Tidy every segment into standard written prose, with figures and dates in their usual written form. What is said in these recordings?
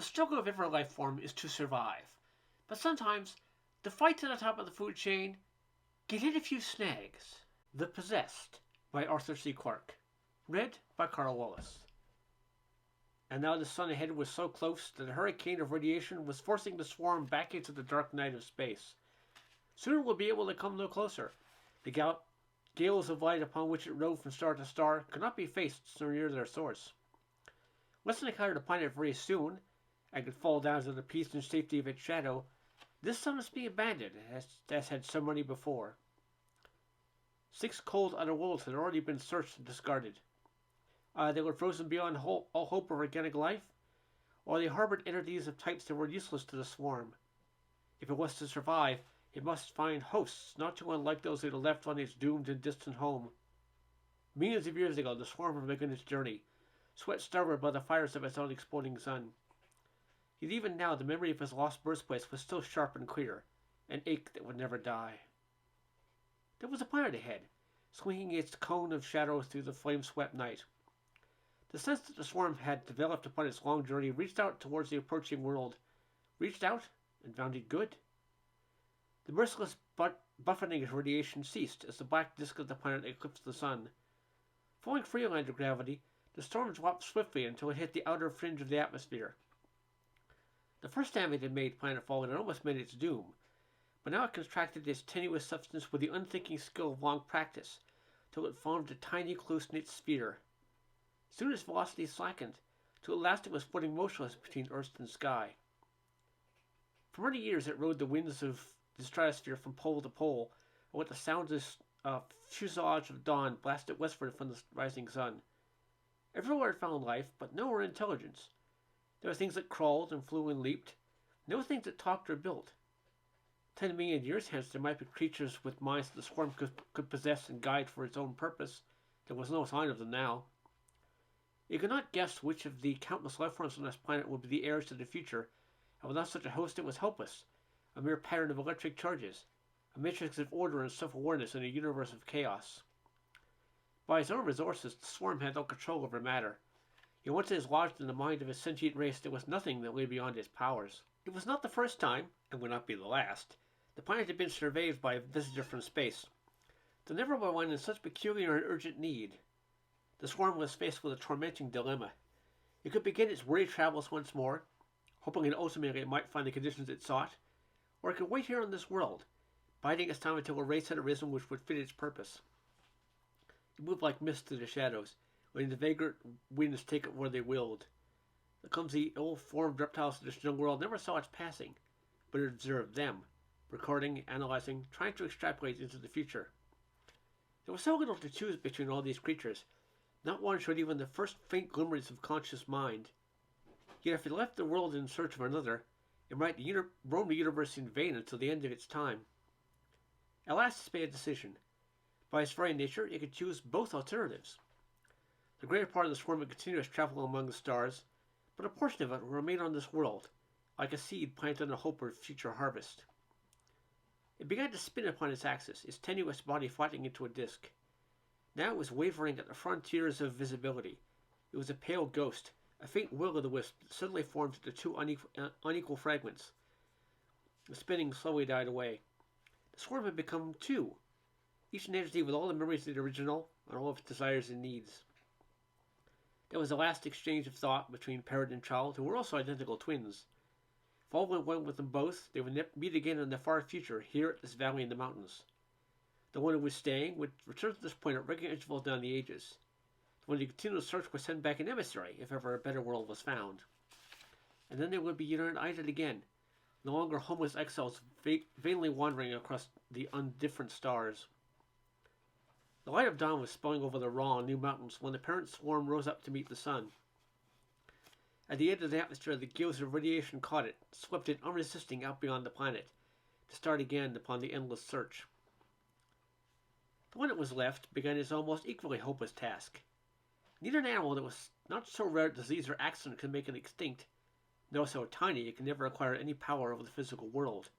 The struggle of every life form is to survive. But sometimes, the fight to the top of the food chain can hit a few snags. The Possessed by Arthur C. Clarke. Read by Karl. And now the sun ahead was so close that a hurricane of radiation was forcing the swarm back into the dark night of space. Soon we'll be able to come no closer. The gales of light upon which it rode from star to star could not be faced so near their source. Less than encountered the planet very soon, and could fall down to the peace and safety of its shadow, this sun must be abandoned, as had so many before. 6 cold other worlds had already been searched and discarded. They were frozen beyond all hope of organic life, or they harbored entities of types that were useless to the swarm. If it was to survive, it must find hosts not too unlike those it had left on its doomed and distant home. Millions of years ago, the swarm had begun its journey, sweat starved by the fires of its own exploding sun. Yet even now, the memory of his lost birthplace was still sharp and clear, an ache that would never die. There was a planet ahead, swinging its cone of shadows through the flame-swept night. The sense that the swarm had developed upon its long journey reached out towards the approaching world, reached out and found it good. The merciless buffeting of radiation ceased as the black disk of the planet eclipsed the sun. Falling free of land gravity, the storm dropped swiftly until it hit the outer fringe of the atmosphere. The first time it had made planetfall had almost meant its doom, but now it contracted its tenuous substance with the unthinking skill of long practice, till it formed a tiny, close-knit sphere. Soon its velocity slackened, till at last it was floating motionless between earth and sky. For many years it rode the winds of the stratosphere from pole to pole, and with the soundless fuselage of dawn blasted westward from the rising sun. Everywhere it found life, but nowhere intelligence. There were things that crawled and flew and leaped, no things that talked or built. 10 million years hence there might be creatures with minds that the swarm could possess and guide for its own purpose. There was no sign of them now. It could not guess which of the countless life forms on this planet would be the heirs to the future, and without such a host it was helpless, a mere pattern of electric charges, a matrix of order and self-awareness in a universe of chaos. By its own resources, the swarm had no control over matter. Yet once it is lodged in the mind of a sentient race, there was nothing that lay beyond its powers. It was not the first time, and would not be the last, the planet had been surveyed by a visitor from space, though never by one in such peculiar and urgent need. The swarm was faced with a tormenting dilemma. It could begin its weary travels once more, hoping that ultimately it might find the conditions it sought, or it could wait here on this world, biding its time until a race had arisen which would fit its purpose. It moved like mist through the shadows, letting the vagrant winds take it where they willed. The clumsy, ill-formed reptiles of this young world never saw its passing, but it observed them, recording, analyzing, trying to extrapolate into the future. There was so little to choose between all these creatures. Not one showed even the first faint glimmerings of conscious mind. Yet if it left the world in search of another, it might roam the universe in vain until the end of its time. At last it made a decision. By its very nature, it could choose both alternatives. The greater part of the swarm would continue its travel among the stars, but a portion of it would remain on this world, like a seed planted in the hope of future harvest. It began to spin upon its axis, its tenuous body flattening into a disk. Now it was wavering at the frontiers of visibility. It was a pale ghost, a faint will-o'-the-wisp that suddenly formed into 2 unequal fragments. The spinning slowly died away. The swarm had become 2, each an entity with all the memories of the original and all of its desires and needs. There was a last exchange of thought between parent and child, who were also identical twins. If all went well with them both, they would meet again in the far future, here at this valley in the mountains. The one who was staying would return to this point at regular intervals down the ages. The one who continued the search would send back an emissary, if ever a better world was found. And then they would be united again, no longer homeless exiles vainly wandering across the undifferent stars. The light of dawn was spilling over the raw, new mountains when the parent swarm rose up to meet the sun. At the end of the atmosphere, the gales of radiation caught it, swept it unresisting out beyond the planet, to start again upon the endless search. The one that was left began its almost equally hopeless task. Neither an animal that was not so rare that disease or accident could make it extinct, nor so tiny it could never acquire any power over the physical world,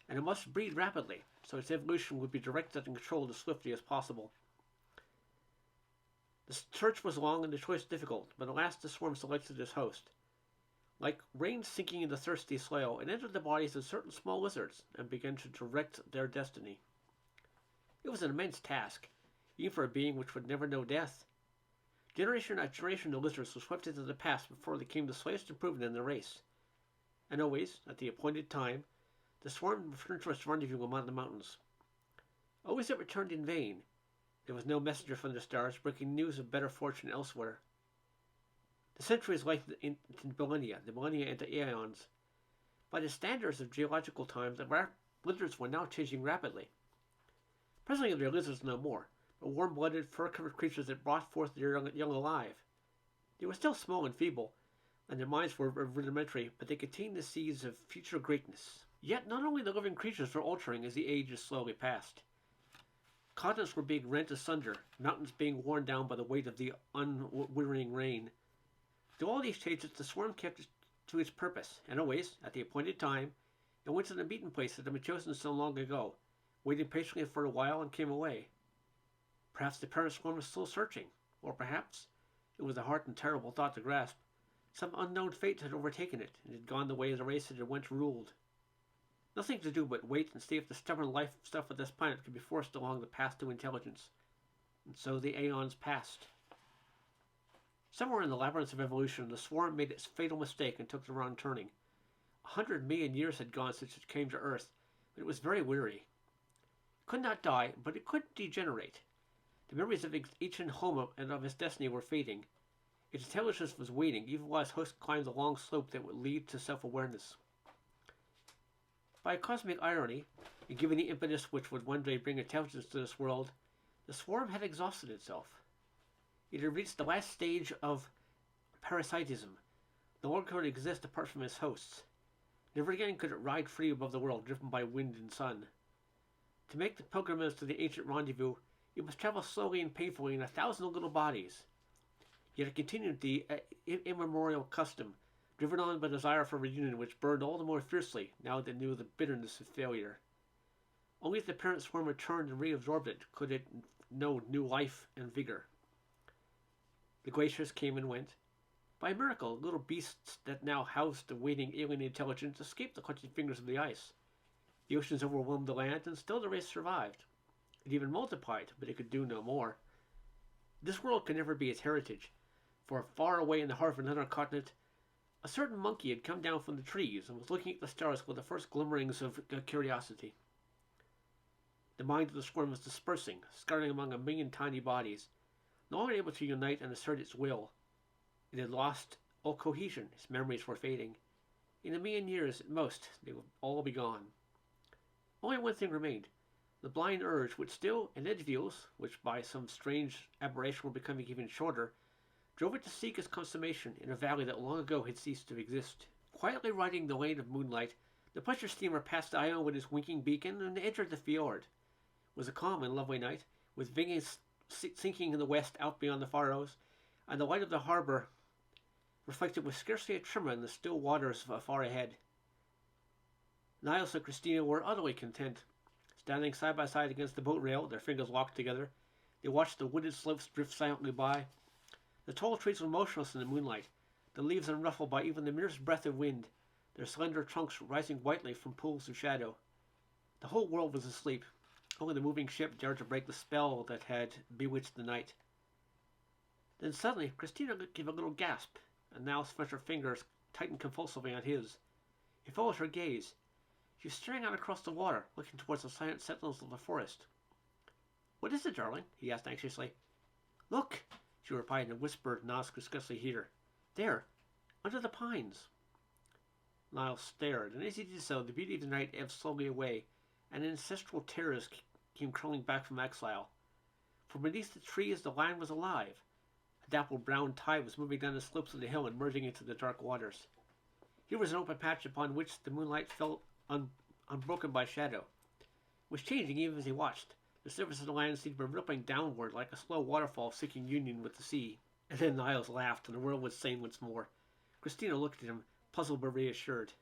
and it must breed rapidly, so its evolution would be directed and controlled as swiftly as possible. The search was long and the choice difficult, but at last the swarm selected its host. Like rain sinking into thirsty soil, it entered the bodies of certain small lizards and began to direct their destiny. It was an immense task, even for a being which would never know death. Generation after generation of lizards were swept into the past before they came the slightest improvement in the race. And always, at the appointed time, the swarm returned to its rendezvous among the mountains. Always it returned in vain. There was no messenger from the stars bringing news of better fortune elsewhere. The centuries lengthened into millennia, the millennia into aeons. By the standards of geological time, the lizards were now changing rapidly. Presently there were lizards no more, but warm-blooded, fur-covered creatures that brought forth their young alive. They were still small and feeble, and their minds were rudimentary, but they contained the seeds of future greatness. Yet not only the living creatures were altering as the ages slowly passed. Continents were being rent asunder, mountains being worn down by the weight of the unwearying rain. Through all these changes, the swarm kept to its purpose, and always, at the appointed time, it went to the meeting place that had been chosen so long ago, waited patiently for a while and came away. Perhaps the parent swarm was still searching, or perhaps, it was a hard and terrible thought to grasp, some unknown fate had overtaken it and had gone the way of the race that had once ruled. Nothing to do but wait and see if the stubborn life stuff of this planet could be forced along the path to intelligence. And so the aeons passed. Somewhere in the labyrinth of evolution, the swarm made its fatal mistake and took the wrong turning. 100 million years had gone since it came to Earth, but it was very weary. It could not die, but it could degenerate. The memories of its ancient home and of its destiny were fading. Its intelligence was waning, even while its host climbed the long slope that would lead to self-awareness. By a cosmic irony, and given the impetus which would one day bring intelligence to this world, the swarm had exhausted itself. It had reached the last stage of parasitism. No longer could it exist apart from its hosts. Never again could it ride free above the world, driven by wind and sun. To make the pilgrimage to the ancient rendezvous, it must travel slowly and painfully in 1,000 little bodies. Yet it continued the immemorial custom, driven on by desire for reunion which burned all the more fiercely now that it knew the bitterness of failure. Only if the parent swarm returned and reabsorbed it could it know new life and vigor. The glaciers came and went. By a miracle, little beasts that now housed the waiting alien intelligence escaped the clutching fingers of the ice. The oceans overwhelmed the land, and still the race survived. It even multiplied, but it could do no more. This world could never be its heritage, for far away in the heart of another continent, a certain monkey had come down from the trees and was looking at the stars with the first glimmerings of curiosity. The mind of the swarm was dispersing, scattering among 1,000,000 tiny bodies, no longer able to unite and assert its will. It had lost all cohesion, its memories were fading. In 1,000,000 years, at most, they would all be gone. Only one thing remained, the blind urge which still, in intervals, which by some strange aberration were becoming even shorter, drove it to seek its consummation in a valley that long ago had ceased to exist. Quietly riding the lane of moonlight, the pleasure steamer passed Io with its winking beacon and entered the fjord. It was a calm and lovely night, with Vinges sinking in the west out beyond the Faroes, and the light of the harbour reflected with scarcely a tremor in the still waters far ahead. Niles and Christina were utterly content. Standing side by side against the boat rail, their fingers locked together, they watched the wooded slopes drift silently by. The tall trees were motionless in the moonlight, the leaves unruffled by even the merest breath of wind, their slender trunks rising whitely from pools of shadow. The whole world was asleep. Only the moving ship dared to break the spell that had bewitched the night. Then suddenly, Christina gave a little gasp, and Niles felt her fingers tighten convulsively on his. He followed her gaze. She was staring out across the water, looking towards the silent sentinels of the forest. "What is it, darling?" he asked anxiously. "Look," she replied in a whisper Niles could scarcely hear. "There, under the pines." Niles stared, and as he did so, the beauty of the night ebbed slowly away, and ancestral terrors came crawling back from exile. For beneath the trees the land was alive. A dappled brown tide was moving down the slopes of the hill and merging into the dark waters. Here was an open patch upon which the moonlight fell unbroken by shadow. It was changing even as he watched. The surface of the land seemed to be rippling downward like a slow waterfall seeking union with the sea. And then Niles laughed, and the world was sane once more. Christina looked at him, puzzled but reassured.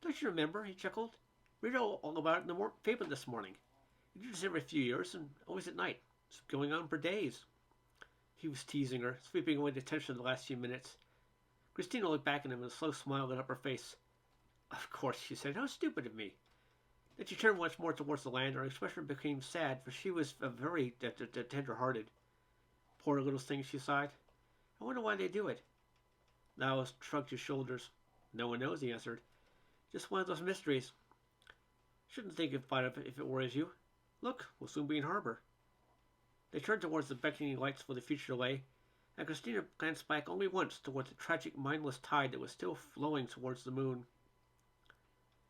"Don't you remember?" he chuckled. "We read all about it in the paper this morning. You do this every few years, and always at night. It's going on for days." He was teasing her, sweeping away the tension of the last few minutes. Christina looked back at him and a slow smile lit up her face. Of course, she said. How stupid of me. Then she turned once more towards the land, and her expression became sad, for she was very tender-hearted. Poor little thing, she sighed. I wonder why they do it. Niles shrugged his shoulders. No one knows, he answered. Just one of those mysteries. Shouldn't think about it if it worries you. Look, we'll soon be in harbor. They turned towards the beckoning lights where the future lay, and Christina glanced back only once towards the tragic, mindless tide that was still flowing towards the moon.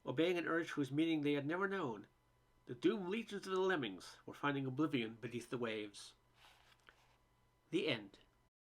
Obeying an urge whose meaning they had never known, the doomed legions of the lemmings were finding oblivion beneath the waves. The end.